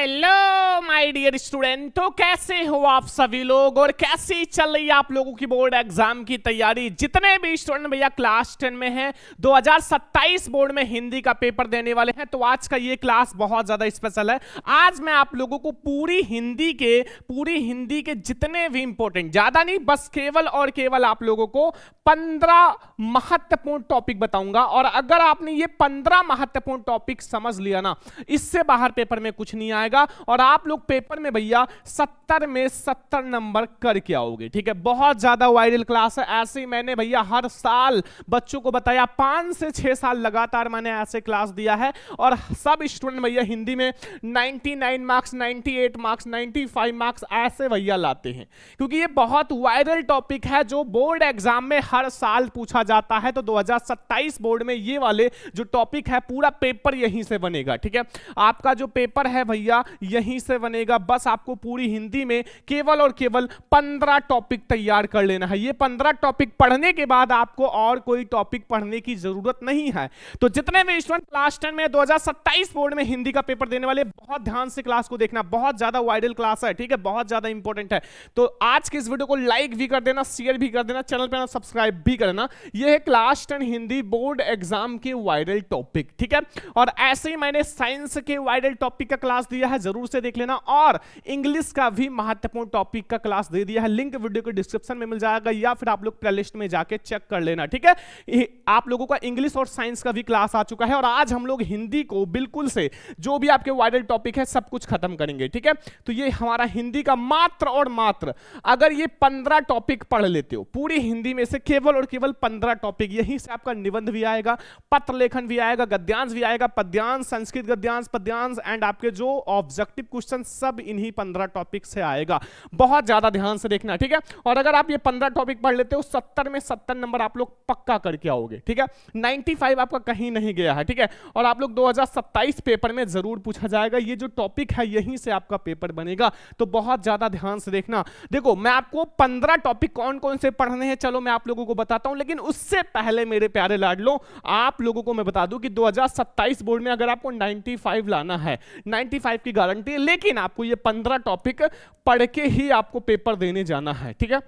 Hello my dear student, तो कैसे हो आप सभी लोग और कैसी चल रही है आप लोगों की बोर्ड एग्जाम की तैयारी। जितने भी स्टूडेंट भैया क्लास 10 में हैं, 2027 बोर्ड में हिंदी का पेपर देने वाले हैं, तो आज का ये क्लास बहुत ज्यादा स्पेशल है। आज मैं आप लोगों को पूरी हिंदी के जितने भी इंपॉर्टेंट, ज्यादा नहीं, बस केवल और केवल आप लोगों को 15 महत्वपूर्ण टॉपिक बताऊंगा। और अगर आपने ये 15 महत्वपूर्ण टॉपिक समझ लिया ना, इससे बाहर पेपर में कुछ नहीं आएगा और आप लोग पेपर में भैया 70 में 70 नंबर करके आओगे। ठीक है, बहुत ज्यादा वायरल क्लास है। ऐसे ही मैंने भैया हर साल बच्चों को बताया, 5 से 6 साल लगातार मैंने ऐसे क्लास दिया है और सब स्टूडेंट भैया हिंदी में 99 मार्क्स, 98 मार्क्स, 95 मार्क्स ऐसे भैया लाते हैं, क्योंकि ये बहुत वायरल टॉपिक है जो बोर्ड एग्जाम में हर साल पूछा जाता है। तो 2027 बोर्ड में ये वाले जो टॉपिक है, पूरा पेपर यहीं से बनेगा। ठीक है, आपका जो पेपर है भैया यहीं से बनेगा। बस आपको पूरी हिंदी में केवल और केवल 15 टॉपिक तैयार कर लेना है। ये 15 टॉपिक पढ़ने के बाद आपको और कोई टॉपिक पढ़ने की जरूरत नहीं है। तो जितने भी स्टूडेंट क्लास 10 में 2027 बोर्ड में हिंदी का पेपर देने वाले, बहुत ध्यान से क्लास को देखना, बहुत ज्यादा वायरल क्लास है। ठीक है, बहुत ज्यादा इंपॉर्टेंट है। तो आज के इस वीडियो को लाइक भी कर देना, शेयर भी कर देना, चैनल पर सब्सक्राइब भी करना। यह है क्लास 10 हिंदी बोर्ड एग्जाम के वायरल टॉपिक। ठीक है, और ऐसे ही मैंने साइंस के वायरल टॉपिक का क्लास दिया है, जरूर से देख लेना। और इंग्लिश का भी महत्वपूर्ण टॉपिक का क्लास दे दिया है, लिंक वीडियो के डिस्क्रिप्शन में मिल जाएगा या फिर आप लोग प्लेलिस्ट में जाके चेक कर लेना। ठीक है, आप लोगों का इंग्लिश और साइंस का भी क्लास आ चुका है और आज हम लोग हिंदी को बिल्कुल से जो भी आपके वायरल टॉपिक है सब कुछ खत्म करेंगे। ठीक है, तो ये हमारा हिंदी का मात्र और मात्र, अगर ये 15 टॉपिक पढ़ लेते हो पूरी हिंदी में से, केवल और केवल 15 टॉपिक, यहीं से आपका निबंध भी आएगा, पत्र लेखन भी आएगा, गद्यांश भी आएगा, पद्यांश, संस्कृत गद्यांश, पद्यांश एंड आपके जो ऑब्जेक्टिव क्वेश्चन सब इन्हीं 15 टॉपिक से आएगा। बहुत ज्यादा ध्यान से देखना। ठीक है, और अगर आप ये 15 टॉपिक पढ़ लेते हो, 70 में 70 नंबर आप लोग पक्का करके आओगे। ठीक है, 95 आपका कहीं नहीं गया है। ठीक है, और आप लोग 2027 पेपर में जरूर पूछा जाएगा। ये जो टॉपिक है यहीं से आपका पेपर बनेगा, तो बहुत ज्यादा ध्यान से देखना। देखो, मैं आपको 15 टॉपिक कौन कौन से पढ़ने हैं चलो मैं आप लोगों को बताता हूं, लेकिन उससे पहले मेरे प्यारे लाडलो, आप लोगों को मैं बता दूं कि 2027 बोर्ड में अगर आपको 95 लाना है, 95 की गारंटी है, लेकिन आपको ये 15 टॉपिक पढ़ के ही आपको पेपर देने जाना है। ठीक है,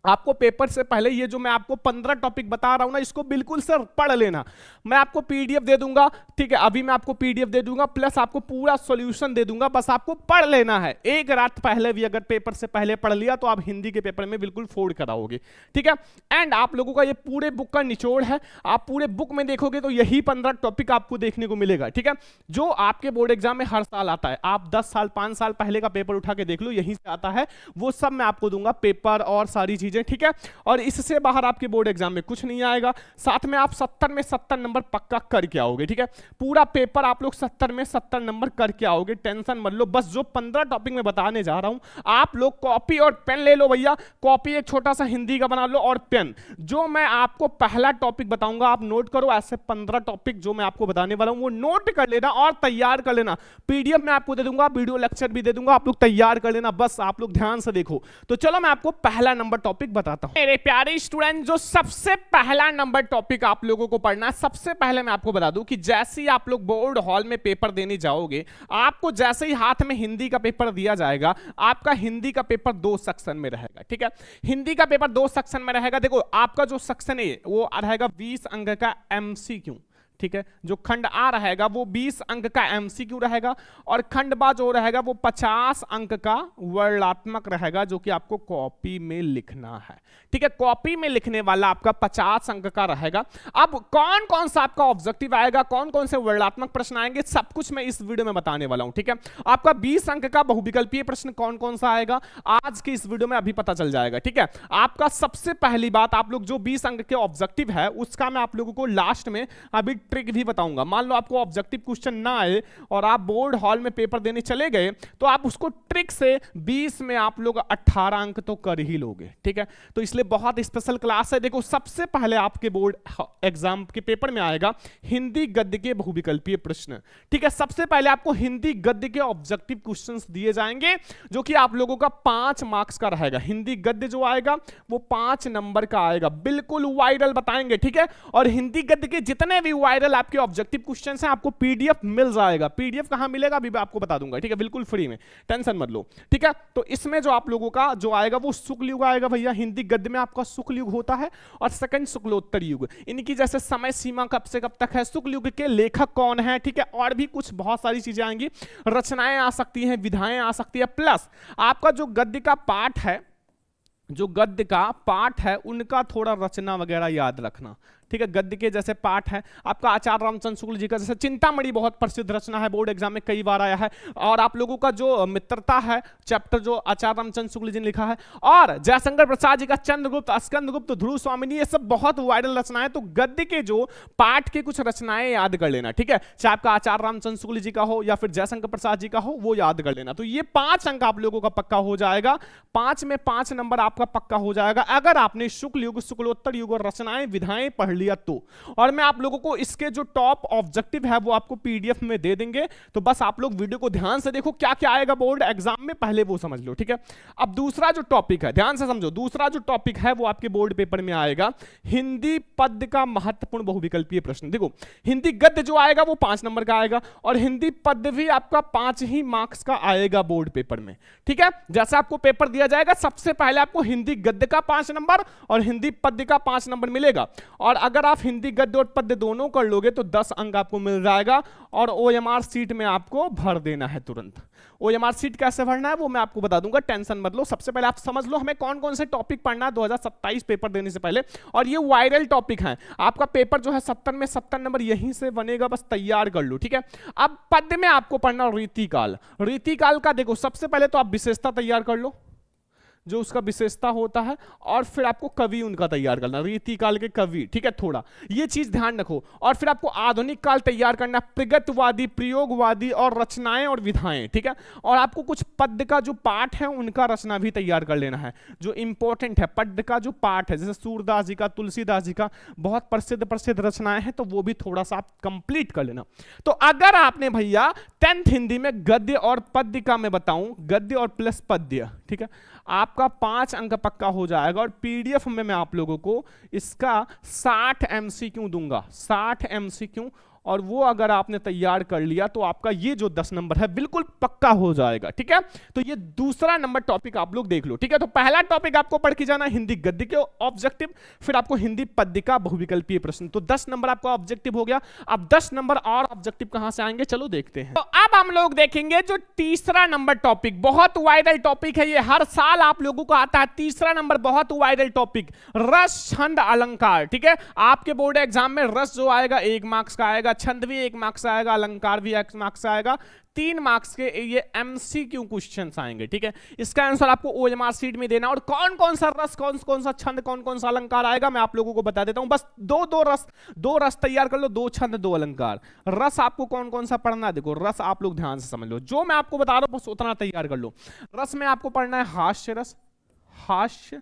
आपको पेपर से पहले ये जो मैं आपको 15 टॉपिक बता रहा हूं ना, इसको बिल्कुल सर पढ़ लेना। मैं आपको पीडीएफ दे दूंगा। ठीक है, अभी मैं आपको पीडीएफ दे दूंगा, प्लस आपको पूरा सॉल्यूशन दे दूंगा, बस आपको पढ़ लेना है। एक रात पहले भी अगर पेपर से पहले पढ़ लिया तो आप हिंदी के पेपर में बिल्कुल फोड़ कर आओगे। ठीक है, एंड आप लोगों का ये पूरे बुक का निचोड़ है। आप पूरे बुक में देखोगे तो यही 15 टॉपिक आपको देखने को मिलेगा। ठीक है, जो आपके बोर्ड एग्जाम में हर साल आता है, आप 10 साल 5 साल पहले का पेपर उठा के देख लो, यहीं से आता है, वो सब मैं आपको दूंगा, पेपर और सारी चीजें। ठीक है, और इससे बाहर आपके बोर्ड एग्जाम में कुछ नहीं आएगा। साथ में आप 70 में 70 नंबर पक्का करके आओगे। ठीक है, पूरा पेपर आप लोग 70 में 70 नंबर करके आओगे, टेंशन मत लो। बस जो 15 टॉपिक में बताने जा रहा हूं, आप लोग कॉपी और पेन ले लो भैया। कॉपी एक छोटा सा हिंदी का बना लो और पेन। जो मैं आपको पहला टॉपिक बताऊंगा आप नोट करो। ऐसे 15 टॉपिक जो मैं आपको बताने वाला हूं वो नोट कर लेना और तैयार कर लेना। पीडीएफ में आपको दे दूंगा, वीडियो लेक्चर भी दे दूंगा, आप लोग तैयार कर लेना। बस आप लोग ध्यान से देखो। तो चलो मैं आपको पहला नंबर टॉपिक बताता हूं। मेरे प्यारे स्टूडेंट, जो सबसे पहला नंबर टॉपिक आप लोगों को पढ़ना है, सबसे पहले मैं आपको बता दूं कि जैसे ही आप लोग बोर्ड हॉल में पेपर देने जाओगे, आपको जैसे ही हाथ में हिंदी का पेपर दिया जाएगा, आपका हिंदी का पेपर 2 सेक्शन में रहेगा। ठीक है, हिंदी का पेपर 2 सेक्शन में रहेगा। देखो, आपका जो सेक्शन है वो रहेगा 20 अंक का एमसीक्यू। ठीक है, जो खंड आ रहेगा वो 20 अंक का एमसीक्यू रहेगा और खंड बा जो रहेगा वो 50 अंक का वर्णात्मक रहेगा, जो कि आपको कॉपी में लिखना है। ठीक है, कॉपी में लिखने वाला आपका 50 अंक का रहेगा। अब कौन कौन सा आपका ऑब्जेक्टिव आएगा, कौन कौन से वर्णात्मक प्रश्न आएंगे, सब कुछ मैं इस वीडियो में बताने वाला हूं। ठीक है, आपका 20 अंक का बहुविकल्पीय प्रश्न कौन कौन सा आएगा, आज की इस वीडियो में अभी पता चल जाएगा। ठीक है, आपका सबसे पहली बात, आप लोग जो 20 अंक के ऑब्जेक्टिव है उसका मैं आप लोगों को लास्ट में अभी ट्रिक भी बताऊंगा। मान लो आपको ऑब्जेक्टिव क्वेश्चन ना आए और आप बोर्ड हॉल में पेपर देने चले गए, तो आप उसको ट्रिक से 20 में आप लोग 18 अंक तो कर ही लोगे। ठीक है, तो इसलिए बहुत स्पेशल क्लास है। देखो, सबसे पहले आपके बोर्ड एग्जाम के पेपर में आएगा हिंदी गद्य के बहुविकल्पीय प्रश्न। ठीक है, सबसे पहले आपको हिंदी गद्य के ऑब्जेक्टिव क्वेश्चंस दिए जाएंगे, जो कि आप लोगों का 5 मार्क्स का रहेगा। हिंदी गद्य जो आएगा वो 5 नंबर का आएगा, बिल्कुल वायरल बताएंगे। ठीक है, और हिंदी गद्य के जितने भी वायरल वायरल आपके ऑब्जेक्टिव क्वेश्चंस हैं, आपको पीडीएफ मिल जाएगा। पीडीएफ कहां मिलेगा अभी मैं आपको बता दूंगा, ठीक है, बिल्कुल फ्री में, टेंशन मत लो, ठीक है। तो इसमें जो आप लोगों का जो आएगा वो शुक्ल युग आएगा भैया, हिंदी गद्य में आपका शुक्ल युग होता है, और सेकंड शुक्लोत्तर युग। इनकी जैसे समय सीमा कब से कब तक है, शुक्ल युग के लेखक कौन है, ठीक है, और भी कुछ बहुत सारी चीजें आएंगी, रचनाएं आ सकती हैं, विधाएं आ सकती है, प्लस आपका जो गद्य का पाठ है, जो गद्य का पाठ है उनका थोड़ा रचना वगैरह याद रखना, ठीक है। गद्य के जैसे पाठ है आपका आचार्य रामचंद्र शुक्ल जी का, जैसे चिंतामणि बहुत प्रसिद्ध रचना है, बोर्ड एग्जाम में कई बार आया है, और आप लोगों का जो मित्रता है चैप्टर जो आचार्य रामचंद्र शुक्ल जी ने लिखा है, और जयशंकर प्रसाद जी का चंद्रगुप्त, स्कंदगुप्त, ध्रुव स्वामिनी, ये सब बहुत वायरल रचनाएं। तो गद्य के जो पाठ के कुछ रचनाएं याद कर लेना, ठीक है, चाहे आपका आचार्य रामचंद्र शुक्ल जी का हो या फिर जयशंकर प्रसाद जी का हो, वो याद कर लेना। तो ये 5 अंक आप लोगों का पक्का हो जाएगा, 5 में 5 नंबर आपका पक्का हो जाएगा अगर आपने शुक्ल युग, शुक्लोत्तर युग और रचनाएं विधाएं पढ़ लिया तो। और मैं आप लोगों को इसके जो टॉप ऑब्जेक्टिव है वो आपको पीडीएफ में दे देंगे, तो बस आप लोग वीडियो को ध्यान से देखो, क्या क्या आएगा बोर्ड एग्जाम में पहले वो समझ लो, ठीक है। अब दूसरा जो टॉपिक है, ध्यान से समझो, दूसरा जो टॉपिक है वो आपके बोर्ड पेपर में आएगा, हिंदी पद्य का महत्वपूर्ण बहुविकल्पीय प्रश्न। देखो हिंदी गद्य जो आएगा वो 5 नंबर का आएगा, और हिंदी पद्य भी आपका 5 ही मार्क्स का आएगा बोर्ड पेपर में, ठीक है। जैसा आपको पेपर दिया जाएगा सबसे पहले आपको हिंदी गद्य का 5 नंबर और हिंदी पद्य का 5 नंबर मिलेगा, और अगर आप हिंदी गद्य और पद्य दोनों कर लोगे तो 10 अंक आपको मिल जाएगा, और ओएमआर सीट में आपको भर देना है तुरंत। ओएमआर सीट कैसे भरना है वो मैं आपको बता दूंगा, टेंशन मत लो। सबसे पहले आप समझ लो हमें कौन कौन से टॉपिक पढ़ना है 2027 पेपर देने से पहले, और ये वायरल टॉपिक है। आपका पेपर जो है 70 में 70 नंबर यहीं से बनेगा, बस तैयार कर लो, ठीक है। अब पद्य में आपको पढ़ना रीतिकाल। रीतिकाल का देखो सबसे पहले तो आप विशेषता तैयार कर लो, जो उसका विशेषता होता है, और फिर आपको कवि उनका तैयार करना, रीतिकाल के कवि, ठीक है, थोड़ा ये चीज ध्यान रखो। और फिर आपको आधुनिक काल तैयार करना, प्रगतवादी, प्रयोगवादी और रचनाएं और विधाएं, ठीक है। और आपको कुछ पद्य का जो पाठ है उनका रचना भी तैयार कर लेना है, जो इंपॉर्टेंट है पद्य का जो पाठ है, जैसे सूरदास जी का, तुलसीदास जी का बहुत प्रसिद्ध रचनाएं हैं, तो वो भी थोड़ा सा आप कंप्लीट कर लेना। तो अगर आपने भैया 10th हिंदी में गद्य और पद्य का मैं बताऊं, गद्य और प्लस पद्य, ठीक है, आपका 5 अंक पक्का हो जाएगा। और पीडीएफ में मैं आप लोगों को इसका 60 एमसीक्यू दूंगा, 60 एमसीक्यू, और वो अगर आपने तैयार कर लिया तो आपका ये जो 10 नंबर है बिल्कुल पक्का हो जाएगा, ठीक है। तो ये दूसरा नंबर टॉपिक आप लोग देख लो, ठीक है। तो पहला टॉपिक आपको पढ़ के जाना हिंदी गद्य के ऑब्जेक्टिव, फिर आपको हिंदी पद्य का बहुविकल्पीय प्रश्न, तो 10 नंबर आपका ऑब्जेक्टिव हो गया। अब 10 नंबर और ऑब्जेक्टिव कहां से आएंगे चलो देखते हैं। तो अब हम लोग देखेंगे जो तीसरा नंबर टॉपिक, बहुत वायरल टॉपिक है ये, हर साल आप लोगों को आता है। तीसरा नंबर बहुत वायरल टॉपिक, रस छंद अलंकार, ठीक है। आपके बोर्ड एग्जाम में रस जो आएगा 1 मार्क्स का आएगा, छंद भी 1 मार्क्स आएगा, अलंकार भी 1 मार्क्स आएगा, 3 मार्क्स के ये एमसीक्यू क्वेश्चंस आएंगे, ठीक है। इसका आंसर आपको ओएमआर शीट में देना, और कौन कौन सा रस, कौन कौन सा छंद, कौन कौन सा अलंकार आएगा मैं आप लोगों को बता देता हूं। बस दो रस तैयार कर लो, 2 छंद 2 अलंकार। रस आपको कौन कौन सा पढ़ना है, देखो रस आप लोग ध्यान से समझ लो, जो मैं आपको बता रहा हूं बस उतना तैयार कर लो। रस में आपको पढ़ना है हास्य रस, हास्य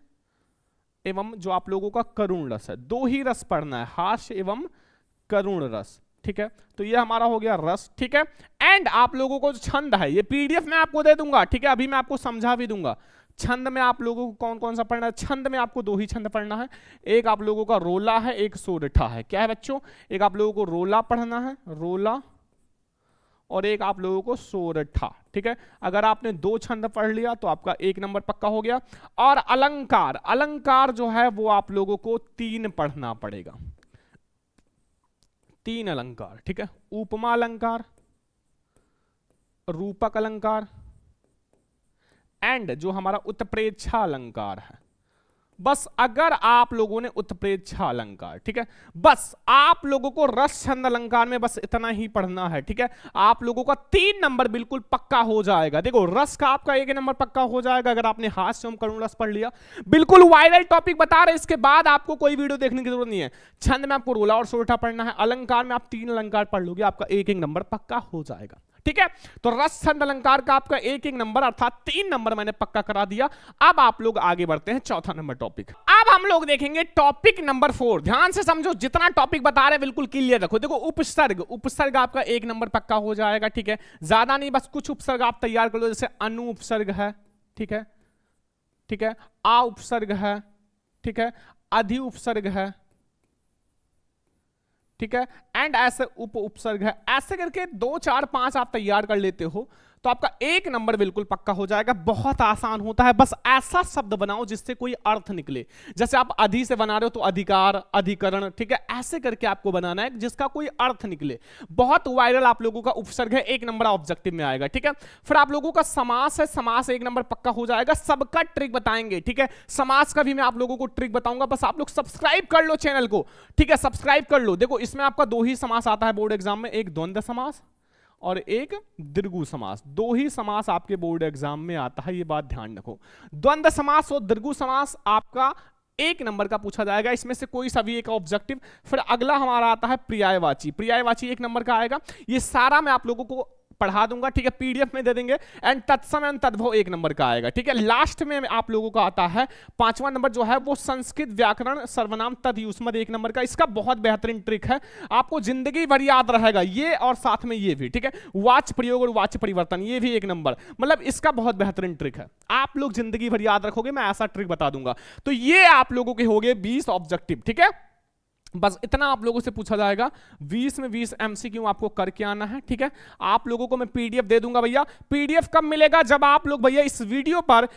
एवं जो आप लोगों का करुण रस है, 2 ही रस पढ़ना है, हास्य एवं करुण रस, ठीक है। तो ये हमारा हो गया रस, ठीक है। एंड आप लोगों को जो छंद है ये पीडीएफ में आपको दे दूंगा, ठीक है, अभी मैं आपको समझा भी दूंगा। छंद में आप लोगों को कौन कौन सा पढ़ना है, छंद में आपको 2 ही छंद पढ़ना है, एक आप लोगों का रोला है, एक सोरठा है। क्या है बच्चों, एक आप लोगों को रोला पढ़ना है, रोला, और एक आप लोगों को सोरठा, ठीक है। अगर आपने 2 छंद पढ़ लिया तो आपका 1 नंबर पक्का हो गया। और अलंकार, अलंकार जो है वो आप लोगों को 3 पढ़ना पड़ेगा, 3 अलंकार, ठीक है। उपमा अलंकार, रूपक अलंकार, एंड जो हमारा उत्प्रेक्षा अलंकार है। बस अगर आप लोगों ने उत्प्रेक्षा अलंकार, ठीक है, बस आप लोगों को रस छंद अलंकार में बस इतना ही पढ़ना है, ठीक है। आप लोगों का 3 नंबर बिल्कुल पक्का हो जाएगा। देखो रस का आपका 1 नंबर पक्का हो जाएगा अगर आपने हास्य एवं करुण रस पढ़ लिया, बिल्कुल वायरल टॉपिक बता रहे, इसके बाद आपको कोई वीडियो देखने की जरूरत नहीं है। छंद में आपको रोला और सोरठा पढ़ना है, अलंकार में आप 3 अलंकार पढ़ लोगे, आपका 1 नंबर पक्का हो जाएगा, ठीक है। तो रस छंद अलंकार का आपका 1 नंबर अर्थात 3 नंबर मैंने पक्का करा दिया। अब आप लोग आगे बढ़ते हैं चौथा नंबर टॉपिक। अब हम लोग देखेंगे टॉपिक नंबर 4, ध्यान से समझो, जितना टॉपिक बता रहे बिल्कुल क्लियर रखो। देखो उपसर्ग, उपसर्ग आपका 1 नंबर पक्का हो जाएगा, ठीक है। ज्यादा नहीं, बस कुछ उपसर्ग आप तैयार कर लो, जैसे अनु उपसर्ग है, ठीक है, ठीक है, आ उपसर्ग है, ठीक है, अधि उपसर्ग है, ठीक है, एंड ऐसे उपसर्ग है, ऐसे करके 2 4 5 आप तैयार कर लेते हो तो आपका 1 नंबर बिल्कुल पक्का हो जाएगा। बहुत आसान होता है, बस ऐसा शब्द बनाओ जिससे कोई अर्थ निकले। जैसे आप अधि से बना रहे हो तो अधिकार, अधिकरण, ठीक है, ऐसे करके आपको बनाना है जिसका कोई अर्थ निकले। बहुत वायरल आप लोगों का उपसर्ग है, 1 नंबर ऑब्जेक्टिव में आएगा। ठीक है, फिर आप लोगों का समास है, समास 1 नंबर पक्का हो जाएगा। सबका ट्रिक बताएंगे, ठीक है, समास का भी मैं आप लोगों को ट्रिक बताऊंगा, बस आप लोग सब्सक्राइब कर लो चैनल को। ठीक है, सब्सक्राइब कर लो। देखो इसमें आपका 2 ही समास आता है बोर्ड एग्जाम में, एक द्वंद्व समास और एक दीर्घु समास। 2 ही समास आपके बोर्ड एग्जाम में आता है, ये बात ध्यान रखो। द्वंद्व समास और दीर्घु समास आपका 1 नंबर का पूछा जाएगा, इसमें से कोई सभी एक ऑब्जेक्टिव। फिर अगला हमारा आता है पर्यायवाची। पर्यायवाची 1 नंबर का आएगा, ये सारा मैं आप लोगों को पढ़ा दूंगा। ठीक है, पीडीएफ में दे देंगे। एंड तत्सम एवं तद्भव 1 नंबर का आएगा। ठीक है, लास्ट में आप लोगों का आता है 5वां नंबर जो है वो संस्कृत व्याकरण सर्वनाम तद्युष्मद 1 नंबर का। इसका बहुत बेहतरीन ट्रिक है, आपको जिंदगी भर याद रहेगा ये, और साथ में ये भी। ठीक है, वाच्य प्रयोग और वाच्य परिवर्तन, ये भी 1 नंबर, मतलब इसका बहुत बेहतरीन ट्रिक है, आप लोग जिंदगी भर याद रखोगे, मैं ऐसा ट्रिक बता दूंगा। तो ये आप लोगों के हो गए 20 ऑब्जेक्टिव। ठीक है, बस इतना आप लोगों से पूछा जाएगा। 20 में 20 एमसीक्यू आपको करके आना है। ठीक है, आप लोगों को मैं पीडीएफ दे दूंगा भैया। पीडीएफ कब मिलेगा? जब आप लोग भैया इस वीडियो पर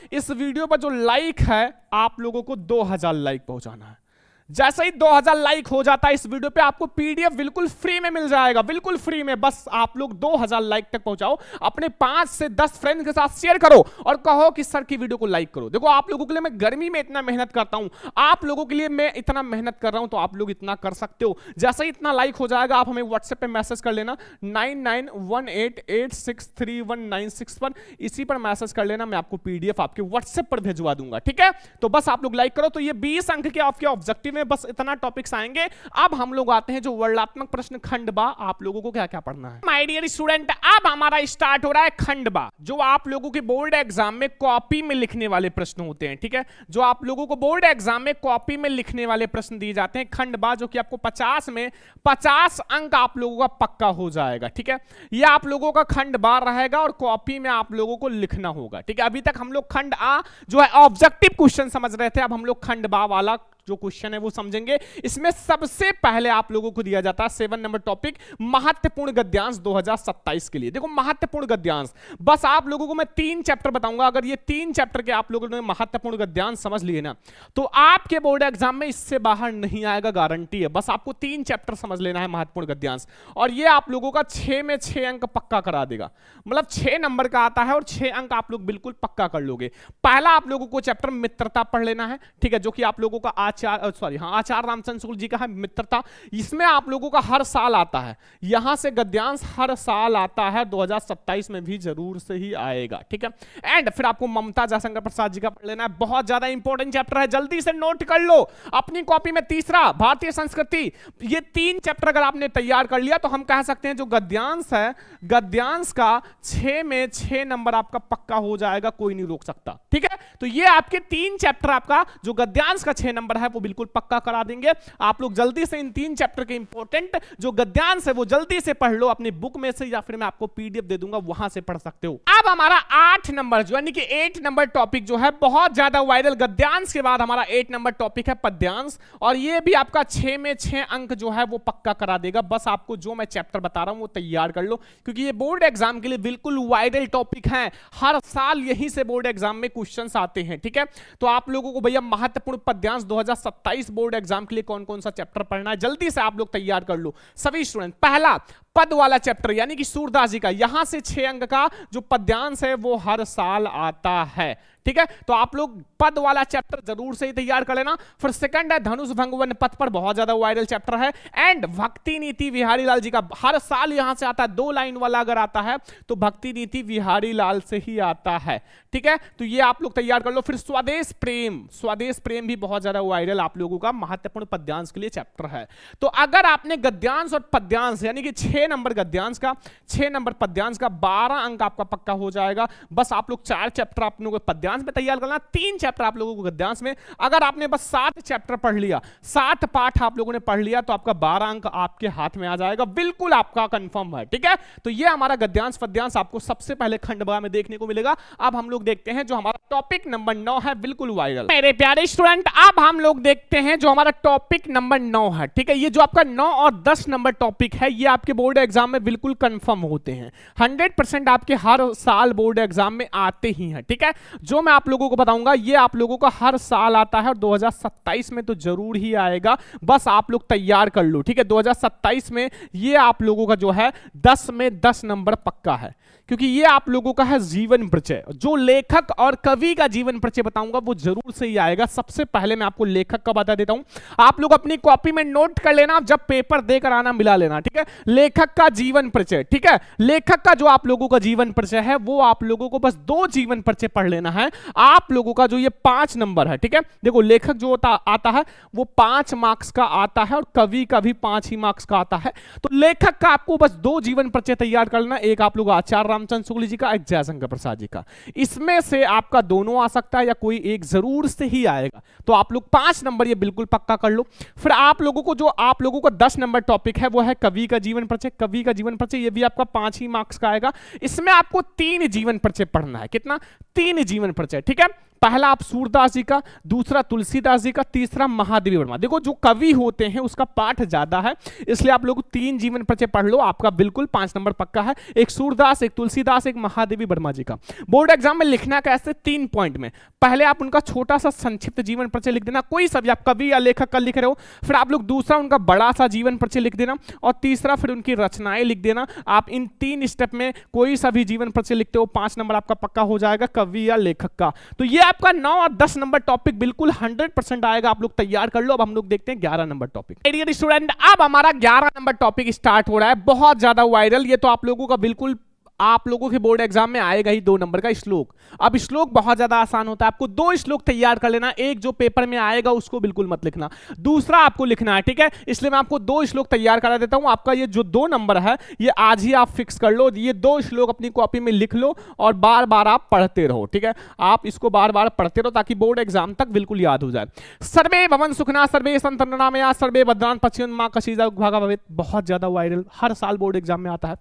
जो लाइक है, आप लोगों को 2000 लाइक पहुंचाना है। जैसे ही 2000 लाइक हो जाता है इस वीडियो पे, आपको पीडीएफ बिल्कुल फ्री में मिल जाएगा, बिल्कुल फ्री में। बस आप लोग 2000 लाइक तक पहुंचाओ, अपने 5 से 10 फ्रेंड के साथ शेयर करो और कहो कि सर की वीडियो को लाइक करो। देखो आप लोगों के लिए मैं गर्मी में इतना मेहनत करता हूं, आप लोगों के लिए मैं इतना मेहनत कर रहा हूं, तो आप लोग इतना कर सकते हो। जैसे ही इतना लाइक हो जाएगा, आप हमें व्हाट्सएप पे मैसेज कर लेना 9918863196 पर, इसी पर मैसेज कर लेना, मैं आपको पीडीएफ आपके व्हाट्सएप पर भेजवा दूंगा। ठीक है, तो बस आप लोग लाइक करो। तो ये 20 अंक के आपके ऑब्जेक्टिव में बस इतना टॉपिक्स आएंगे। अब हम लोग आते हैं जो वर्णात्मक प्रश्न खंड बा, आप लोगों को क्या क्या पढ़ना है। माय डियर स्टूडेंट, अब हमारा स्टार्ट हो रहा है खंड बा, जो आप लोगों के बोर्ड एग्जाम में कॉपी में लिखने वाले प्रश्न होते हैं। ठीक है, जो आप लोगों को बोर्ड एग्जाम में कॉपी में लिखने वाले प्रश्न दिए जाते हैं, खंड बा, जो कि आपको 50 में 50 अंक आप लोगों का पक्का हो जाएगा। ठीक है, ये आप लोगों का खंड बा रहेगा और कॉपी में आप लोगों को लिखना होगा। ठीक है, अभी तक हम लोग खंड आ जो है ऑब्जेक्टिव क्वेश्चन समझ रहे थे, अब हम लोग खंड बा वाला जो क्वेश्चन है वो समझेंगे। इसमें सबसे पहले आप लोगों को दिया जाता है 7 नंबर टॉपिक, महत्वपूर्ण गद्यांश 2027 के लिए। देखो महत्वपूर्ण गद्यांश, बस आप लोगों को मैं 3 चैप्टर बताऊंगा। अगर ये 3 चैप्टर के आप लोगों ने महत्वपूर्ण गद्यांश समझ लिए ना, तो आपके बोर्ड एग्जाम में इससे बाहर नहीं आएगा, गारंटी है। बस आपको 3 चैप्टर समझ लेना है महत्वपूर्ण गद्यांश, और ये आप लोगों का 6 में 6 अंक पक्का करा देगा। मतलब 6 नंबर का आता है और 6 अंक आप लोग बिल्कुल पक्का कर लोगे। पहला आप लोगों को चैप्टर मित्रता पढ़ लेना है। ठीक है, जो कि आप लोगों का आचार्य रामचंद्र शुक्ल जी का है मित्रता। इसमें आप लोगों का हर साल आता है, यहां से गद्यांश हर साल आता है, 2027 में भी जरूर से ही आएगा। ठीक है, एंड फिर आपको ममता जयशंकर प्रसाद जी का पढ़ लेना है, बहुत ज्यादा इंपॉर्टेंट चैप्टर है, जल्दी से नोट कर लो अपनी कॉपी में। तीसरा भारतीय संस्कृति, ये 3 चैप्टर अगर आपने तैयार कर लिया तो हम कह सकते हैं जो गद्यांश है, गद्यांश का 6 में 6 नंबर आपका पक्का हो जाएगा, कोई नहीं रोक सकता। ठीक है, तो ये आपके 3 चैप्टर, आपका जो गद्यांश का 6 नंबर है वो बिल्कुल पक्का करा देंगे। आप लोग जल्दी से इन 3 चैप्टर के इंपॉर्टेंट जो गद्यांश है वो जल्दी से पढ़ लो अपनी बुक में से, या फिर मैं आपको पीडीएफ दे दूंगा, वहां से पढ़ सकते हो। अब हमारा 8 नंबर जो यानी कि 8 नंबर टॉपिक जो है बहुत ज्यादा वायरल, गद्यांश के बाद हमारा 8 नंबर टॉपिक है पद्यांश, और ये भी आपका 6 में 6 अंक जो है वो पक्का करा देगा। बस आपको जो मैं चैप्टर बता रहा हूं वो तैयार कर लो, क्योंकि ये बोर्ड एग्जाम के लिए बिल्कुल वायरल टॉपिक है, हर साल यहीं से बोर्ड एग्जाम में क्वेश्चंस आते हैं। ठीक है, तो आप लोगों को भैया महत्वपूर्ण पद्यांश 2027 बोर्ड एग्जाम के लिए कौन कौन सा चैप्टर पढ़ना है, जल्दी से आप लोग तैयार कर लो सभी स्टूडेंट। पहला पद वाला चैप्टर यानी कि सूरदास जी का, यहां से 6 अंक का जो पद्यांश है वो हर साल आता है। ठीक है, तो आप लोग पद वाला चैप्टर जरूर से ही तैयार कर लेना। फिर सेकंड है धनुष भंग वन पथ पर, बहुत ज्यादा वायरल चैप्टर है। एंड भक्ति नीति बिहारी लाल जी का, हर साल यहां से आता है, 2 लाइन वाला अगर आता है तो भक्ति नीति बिहारी लाल से ही आता है। ठीक है, तो ये आप लोग तैयार कर लो। फिर स्वदेश प्रेम, स्वदेश प्रेम भी बहुत ज्यादा वायरल आप लोगों का महत्वपूर्ण पद्यांश के लिए चैप्टर है। तो अगर आपने गद्यांश और पद्यांश यानी कि 6 6 नंबर गद्यांश का, 6 नंबर पद्यांश का, 12 अंक आपका पक्का हो जाएगा। बस आप लोग 4 चैप्टर आप लोगों को पद्यांश में तैयार करना, 3 चैप्टर आप लोगों को गद्यांश में। अगर आपने बस 7 चैप्टर पढ़ लिया, 7 पाठ आप लोगों ने पढ़ लिया, तो आपका 12 अंक आपके हाथ में आ जाएगा, बिल्कुल आपका कंफर्म है। ठीक है, तो ये हमारा गद्यांश पद्यांश आपको सबसे पहले खंड ब में देखने को मिलेगा। अब हम लोग देखते हैं जो हमारा टॉपिक नंबर 9 है, बिल्कुल वायरल। मेरे प्यारे स्टूडेंट, अब हम लोग देखते हैं जो हमारा टॉपिक नंबर 9 है। ठीक है, ये जो आपका 9 और 10 नंबर टॉपिक है, ये आपके बोर्ड एग्जाम में बिल्कुल कंफर्म होते हैं, 100% आपके हर साल बोर्ड एग्जाम में आते ही हैं। ठीक है, जो मैं आप लोगों को बताऊंगा ये आप लोगों का हर साल आता है और 2027 में तो जरूर ही आएगा, बस आप लोग तैयार कर लो। ठीक है, 2027 में ये आप लोगों का जो है 10 में 10 नंबर पक्का है, क्योंकि ये आप लोगों का है जीवन परिचय। जो लेखक और कवि का जीवन परिचय बताऊंगा वो जरूर से ही आएगा। सबसे पहले मैं आपको लेखक का बता देता हूं, आप लोग अपनी कॉपी में नोट कर लेना, जब पेपर देकर आना मिला लेना। ठीक है, लेखक का जीवन परिचय। ठीक है, लेखक का जो आप लोगों का जीवन परिचय है वो आप लोगों को बस 2 जीवन परिचय पढ़ लेना है। आप लोगों का जो ये 5 नंबर है, ठीक है, देखो लेखक जो आता है वो 5 मार्क्स का आता है और कवि का भी 5 ही मार्क्स का आता है। तो लेखक का आपको बस 2 जीवन परिचय तैयार करना, एक आप लोग आचार्य रामचंद्र शुक्ल जी का, एक जयशंकर प्रसाद जी का। इसमें से आपका दोनों आ सकता है या कोई एक जरूर से ही आएगा, तो आप लोग 5 नंबर ये बिल्कुल पक्का कर लो। फिर आप लोगों को जो आप लोगों का 10 नंबर टॉपिक है वो है कवि का जीवन परिचय। कवि का जीवन परिचय ये भी आपका 5 ही मार्क्स का आएगा। इसमें आपको 3 जीवन परिचय पढ़ना है। कितना? 3 जीवन परिचय। ठीक है, पहला आप सूरदास जी का, दूसरा तुलसीदास जी का, तीसरा महादेवी वर्मा। देखो जो कवि होते हैं उसका पाठ ज्यादा है, इसलिए आप लोग 3 जीवन परिचय पढ़ लो, आपका बिल्कुल 5 नंबर पक्का है। एक सूरदास, एक तुलसीदास, एक महादेवी वर्मा जी का। बोर्ड एग्जाम में लिखना कैसे? 3 पॉइंट में। पहले आप उनका छोटा सा संक्षिप्त जीवन परिचय लिख देना, कोई सा भी, आप कवि या लेखक का लिख रहे हो। फिर आप लोग दूसरा उनका बड़ा सा जीवन परिचय लिख देना, और तीसरा फिर उनकी रचनाएं लिख देना। आप इन 3 स्टेप में कोई सा भी जीवन परिचय लिखते हो, 5 नंबर आपका पक्का हो जाएगा कवि या लेखक का। तो ये आपका 9 और 10 नंबर टॉपिक बिल्कुल 100% आएगा, आप लोग तैयार कर लो। अब हम लोग देखते हैं 11 नंबर टॉपिक। डियर स्टूडेंट, अब हमारा 11 नंबर टॉपिक स्टार्ट हो रहा है, बहुत ज्यादा वायरल। ये तो आप लोगों का बिल्कुल, आप लोगों के बोर्ड एग्जाम में आएगा ही 2 नंबर का श्लोक। अब श्लोक बहुत ज्यादा आसान होता है, आपको 2 श्लोक तैयार कर लेना। एक जो पेपर में आएगा उसको बिल्कुल मत लिखना, दूसरा आपको लिखना है। ठीक है, इसलिए मैं आपको 2 श्लोक तैयार करा देता हूं। आपका ये जो 2 नंबर है ये आज ही आप फिक्स कर लो। ये 2 श्लोक अपनी कॉपी में लिख लो और बार बार आप पढ़ते रहो। ठीक है, आप इसको बार बार पढ़ते रहो ताकि बोर्ड एग्जाम तक बिल्कुल याद हो जाए। सर्वे भवन सुखना, सर्वे सन्तु निरामया, सर्वे भद्राणि पश्यन्तु मा कश्चित् दुःखभाग् भवेत्। बहुत ज्यादा वायरल, हर साल बोर्ड एग्जाम में आता है।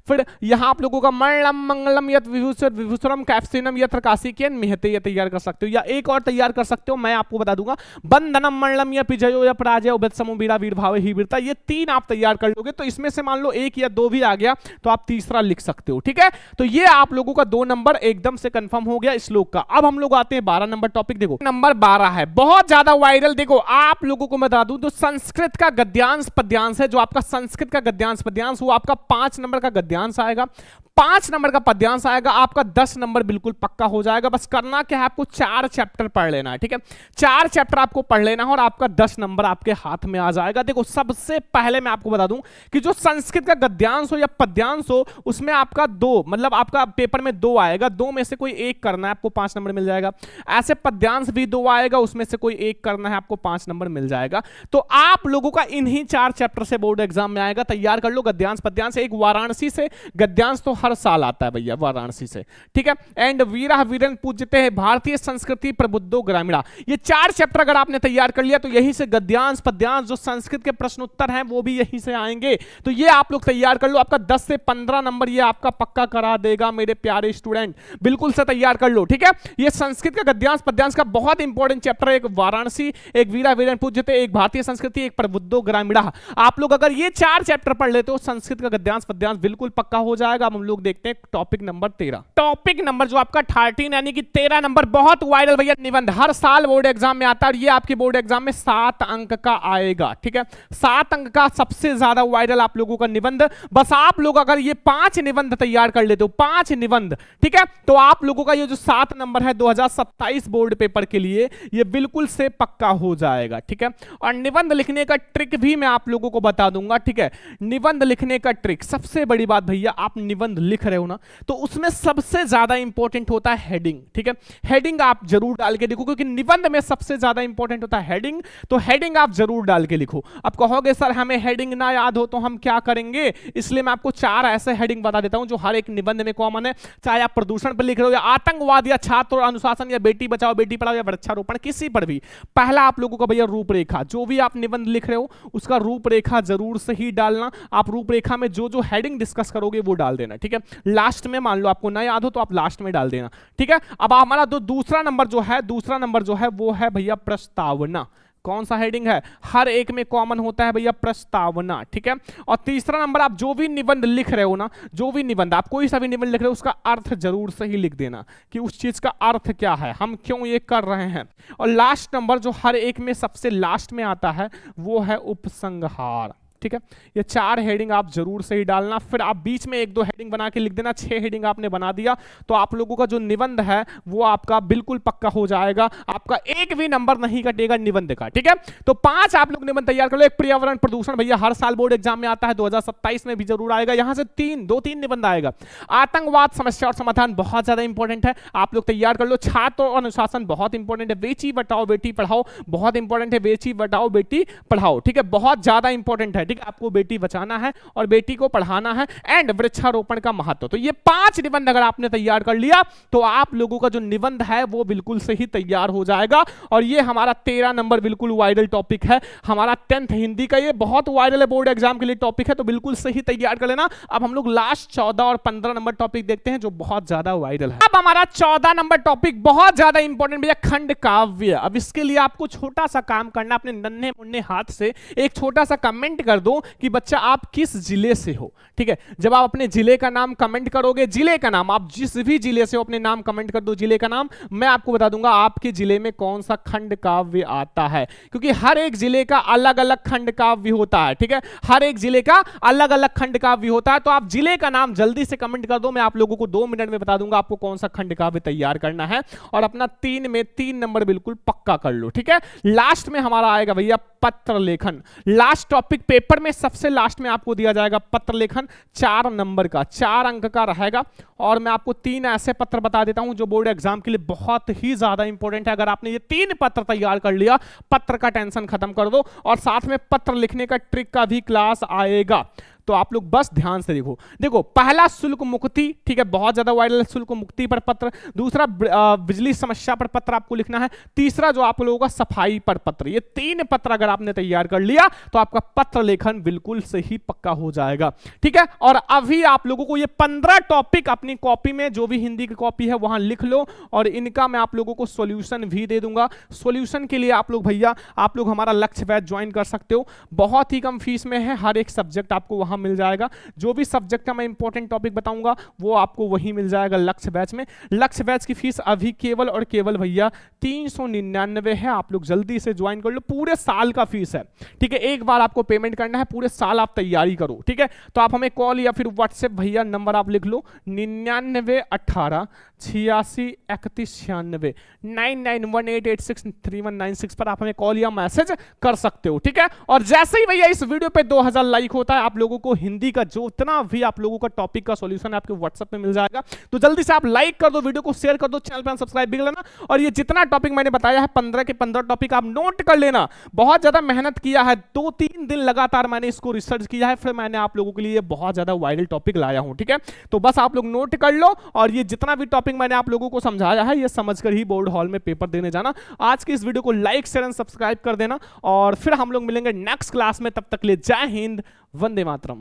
फिर यहां आप लोगों का मरणम मंगलम यत विभूषणम कैप्सिनम यत्र काशिकेन मिहते, ये तैयार कर सकते हो, या एक और तैयार कर सकते हो, मैं आपको बता दूंगा। बंधनम मंडलम या विजयो या पराजय उभयसमो वीरा वीर भाव ही वीरता, ये 3 आप तैयार कर लोगे। तो इसमें से मान लो 1 या 2 भी आ गया तो आप तीसरा लिख सकते हो। ठीक है, तो ये आप लोगों का 2 नंबर एकदम से कंफर्म हो गया श्लोक का। अब हम लोग आते हैं 12 नंबर टॉपिक। देखो नंबर 12 है, बहुत ज्यादा वायरल। देखो आप लोगों को मैं बता दूं, जो संस्कृत का गद्यांश पद्यांश है, जो आपका संस्कृत का गद्यांश पद्यांश, वो आपका 5 नंबर का गद्यांश आएगा, 5 नंबर का पद्यांश आएगा, आपका 10 नंबर बिल्कुल पक्का हो जाएगा। बस करना क्या है, आपको 4 चैप्टर पढ़ लेना है। ठीक है, 4 चैप्टर आपको पढ़ लेना है और आपका 10 नंबर आपके हाथ में आ जाएगा। देखो सबसे पहले मैं आपको बता दूं कि जो संस्कृत का गद्यांश हो या पद्यांश हो, उसमें आपका 2, मतलब आपका पेपर में 2 आएगा, 2 में से कोई एक करना है, आपको 5 नंबर मिल जाएगा। ऐसे पद्यांश भी 2 आएगा, उसमें से कोई एक करना है, आपको 5 नंबर मिल जाएगा। तो आप लोगों का इन्हीं 4 चैप्टर से बोर्ड एग्जाम में आएगा, तैयार कर लो। गद्यांश पद्यांश, एक वाराणसी से गद्यांश तो हर साल आता है भैया, वाराणसी से। ठीक है, एंड वीरा वीरन पूज्यते हैं, भारतीय संस्कृति प्रबुद्धो ग्रामीणा, ये 4 चैप्टर अगर आपने तैयार कर लिया तो यहीं से गद्यांश पद्यांश जो संस्कृत के प्रश्न उत्तर हैं वो भी यहीं से आएंगे। तो ये आप लोग तैयार कर लो, आपका 10 से 15 नंबर ये आपका पक्का करा देगा मेरे प्यारे स्टूडेंट, बिल्कुल से तैयार कर लो। ठीक है, ये संस्कृत का गद्यांश पद्यांश का बहुत इंपॉर्टेंट चैप्टर है, एक वाराणसी, एक वीरा वीरन पूज्यते, एक भारतीय संस्कृति, एक प्रबुद्धो ग्रामीणा। आप लोग अगर ये 4 चैप्टर पढ़ लेते हो, संस्कृत का गद्यांश पद्यांश बिल्कुल पक्का हो जाएगा। हम लोग देखते हैं टॉपिक नंबर 13। टॉपिक नंबर जो आपका 13 यानी कि 13 नंबर, बहुत वायरल भैया, निबंध। हर साल बोर्ड एग्जाम में आता है और ये आपके बोर्ड एग्जाम में 7 अंक का आएगा। ठीक है, 7 अंक का सबसे ज्यादा वायरल आप लोगों का निबंध। बस आप लोग अगर ये 5 निबंध तैयार कर लेते हो, 5 निबंध, ठीक है, तो आप लोगों का ये जो 7 नंबर है 2027 बोर्ड पेपर के लिए ये बिल्कुल से पक्का हो जाएगा। ठीक है, और निबंध लिखने का ट्रिक भी मैं आप लोगों को बता दूंगा। ठीक है, निबंध लिखने का ट्रिक, सबसे बड़ी बात भैया, आप निबंध लिख रहे हो ना, तो उसमें सबसे ज्यादा इंपॉर्टेंट होता है हेडिंग। ठीक है, हेडिंग आप जरूर डाल के देखो, क्योंकि निबंध में सबसे ज्यादा इंपॉर्टेंट होता है हेडिंग, तो हेडिंग आप जरूर डाल के लिखो। अब कहोगे सर हमें हेडिंग ना याद हो तो हम क्या करेंगे, इसलिए मैं आपको 4 ऐसे हेडिंग बता देता हूं जो हर एक निबंध में कॉमन है। चाहे आप प्रदूषण पर लिख रहे हो, या आतंकवाद, या छात्र और अनुशासन, या बेटी बचाओ बेटी पढ़ाओ, या वृक्षारोपण, किसी पर भी पहला आप लोगों का भैया रूपरेखा, जो भी आप निबंध लिख रहे हो उसका रूपरेखा जरूर से ही डालना। आप रूपरेखा में जो जो हेडिंग डिस्कस करोगे वो डाल देना। ठीक है, लास्ट में मान लो आपको ना याद हो तो आप लास्ट में डाल देना। ठीक है, अब हमारा दूसरा नंबर जो है वो है भैया प्रस्तावना। कौन सा हेडिंग है, हर एक में कॉमन होता है भैया प्रस्तावना। ठीक है, और तीसरा नंबर, आप जो भी निबंध लिख रहे हो ना, जो भी निबंध, आप कोई सा भी निबंध लिख रहे हो उसका अर्थ जरूर से ही लिख देना कि उस चीज का अर्थ क्या है, हम क्यों ये कर रहे हैं। और लास्ट नंबर जो हर एक में सबसे लास्ट में आता है वो है उपसंहार। ठीक है, ये 4 हेडिंग आप जरूर से ही डालना। फिर आप बीच में 1-2 हेडिंग बना के लिख देना। 6 हेडिंग आपने बना दिया तो आप लोगों का जो निबंध है वो आपका बिल्कुल पक्का हो जाएगा, आपका एक भी नंबर नहीं कटेगा निबंध का। ठीक है, तो 5 आप लोग निबंध तैयार कर लो। एक पर्यावरण प्रदूषण भैया हर साल बोर्ड एग्जाम में आता है, 2027 में भी जरूर आएगा, यहां से 2-3 निबंध आएगा। आतंकवाद समस्या और समाधान बहुत ज्यादा इंपॉर्टेंट है, आप लोग तैयार कर लो। छात्र और अनुशासन बहुत इंपॉर्टेंट है। बेटी बचाओ बेटी पढ़ाओ बहुत इंपॉर्टेंट है, बेटी बचाओ बेटी पढ़ाओ। ठीक है, बहुत ज्यादा इंपॉर्टेंट है। ठीक है, आपको बेटी बचाना है और बेटी को पढ़ाना है। एंड वृक्षारोपण का महत्व। तो ये 5 निबंध अगर आपने तैयार कर लिया तो आप लोगों का जो निबंध है वो बिल्कुल से ही तैयार हो जाएगा। और ये हमारा 13 नंबर बिल्कुल वायरल टॉपिक है, हमारा 10th हिंदी का, ये बहुत वायरल है बोर्ड एग्जाम के लिए टॉपिक है, तो बिल्कुल से ही तैयार कर लेना। अब हम लोग लास्ट 14 और 15 नंबर टॉपिक देखते हैं जो बहुत ज्यादा वायरल है। अब हमारा 14 नंबर टॉपिक बहुत ज्यादा इंपॉर्टेंट भैया, खंड काव्य। अब इसके लिए आपको छोटा सा काम करना, अपने नन्हे मुन्ने हाथ से एक छोटा सा कमेंट कर दो कि बच्चा आप किस जिले से हो। ठीक है, जब आप अपने जिले का नाम कमेंट करोगे, जिले का नाम, आप जिस भी जिले से हो अपने नाम कमेंट कर दो, जिले का नाम, मैं आपको बता दूंगा आपके जिले में कौन सा खंड काव्य आता है, क्योंकि हर एक जिले का अलग अलग खंड काव्य होता है। ठीक है, हर एक जिले का अलग अलग खंड काव्य होता है, तो आप जिले का नाम जल्दी से कमेंट कर दो, मैं आप लोगों को 2 मिनट में बता दूंगा आपको कौन सा खंड काव्य तैयार करना है। और अपना 3 में 3 नंबर बिल्कुल पक्का कर लो। ठीक है, लास्ट में हमारा आएगा भैया पत्र लेखन। लास्ट टॉपिक पेपर में सबसे लास्ट में आपको दिया जाएगा पत्र लेखन, 4 नंबर का, 4 अंक का रहेगा। और मैं आपको 3 ऐसे पत्र बता देता हूं जो बोर्ड एग्जाम के लिए बहुत ही ज्यादा इंपॉर्टेंट है। अगर आपने ये 3 पत्र तैयार कर लिया, पत्र का टेंशन खत्म कर दो। और साथ में पत्र लिखने का ट्रिक का भी क्लास आएगा, तो आप लोग बस ध्यान से देखो। पहला शुल्क मुक्ति, ठीक है, बहुत ज्यादा वायरल, शुल्क मुक्ति पर पत्र। दूसरा बिजली समस्या पर पत्र आपको लिखना है। तीसरा जो आप लोगों का सफाई पर पत्र। ये 3 पत्र अगर आपने तैयार कर लिया तो आपका पत्र लेखन बिल्कुल से ही पक्का हो जाएगा। ठीक है, और अभी आप लोगों को ये 15 टॉपिक अपनी कॉपी में, जो भी हिंदी की कॉपी है वहां लिख लो, और इनका मैं आप लोगों को सॉल्यूशन भी दे दूंगा। सॉल्यूशन के लिए आप लोग भैया, आप लोग हमारा लक्ष्य बैच ज्वाइन कर सकते हो, बहुत ही कम फीस में है, हर एक सब्जेक्ट आपको वहां मिल जाएगा। जो भी सब्जेक्ट का मैं इंपॉर्टेंट टॉपिक बताऊंगा वो आपको वही मिल जाएगा लक्ष्य बैच में। लक्ष्य बैच की फीस अभी केवल और केवल भैया 399 है, आप लोग जल्दी से ज्वाइन कर लो, पूरे साल का फीस है। ठीक है, एक बार आपको पेमेंट करना है, पूरे साल आप तैयारी करो। ठीक है, तो आप हमें कॉल या फिर व्हाट्सएप भैया नंबर आप लिख लो 9918 86 31 96 9918863196 पर आप हमें कॉल या मैसेज कर सकते हो। ठीक है, और जैसे ही भैया इस वीडियो पे 2000 लाइक होता है, आप लोगों को हिंदी का जो इतना भी आप लोगों का टॉपिक का सॉल्यूशन है आपके व्हाट्सएप में मिल जाएगा। तो जल्दी से आप लाइक कर दो, वीडियो को शेयर कर दो, चैनल पर सब्सक्राइब भी कर लेना। और ये जितना टॉपिक मैंने बताया है 15 के 15 टॉपिक आप नोट कर लेना। बहुत ज्यादा मेहनत किया है, 2-3 दिन लगातार मैंने इसको रिसर्च किया है, फिर मैंने आप लोगों के लिए बहुत ज्यादा वायरल टॉपिक लाया हूं। ठीक है, तो बस आप लोग नोट कर लो, और ये जितना भी टॉपिक मैंने आप लोगों को समझाया है ये समझकर ही बोर्ड हॉल में पेपर देने जाना। आज की इस वीडियो को लाइक शेयर एंड सब्सक्राइब कर देना, और फिर हम लोग मिलेंगे नेक्स्ट क्लास में। तब तक के लिए जय हिंद, वंदे मातरम।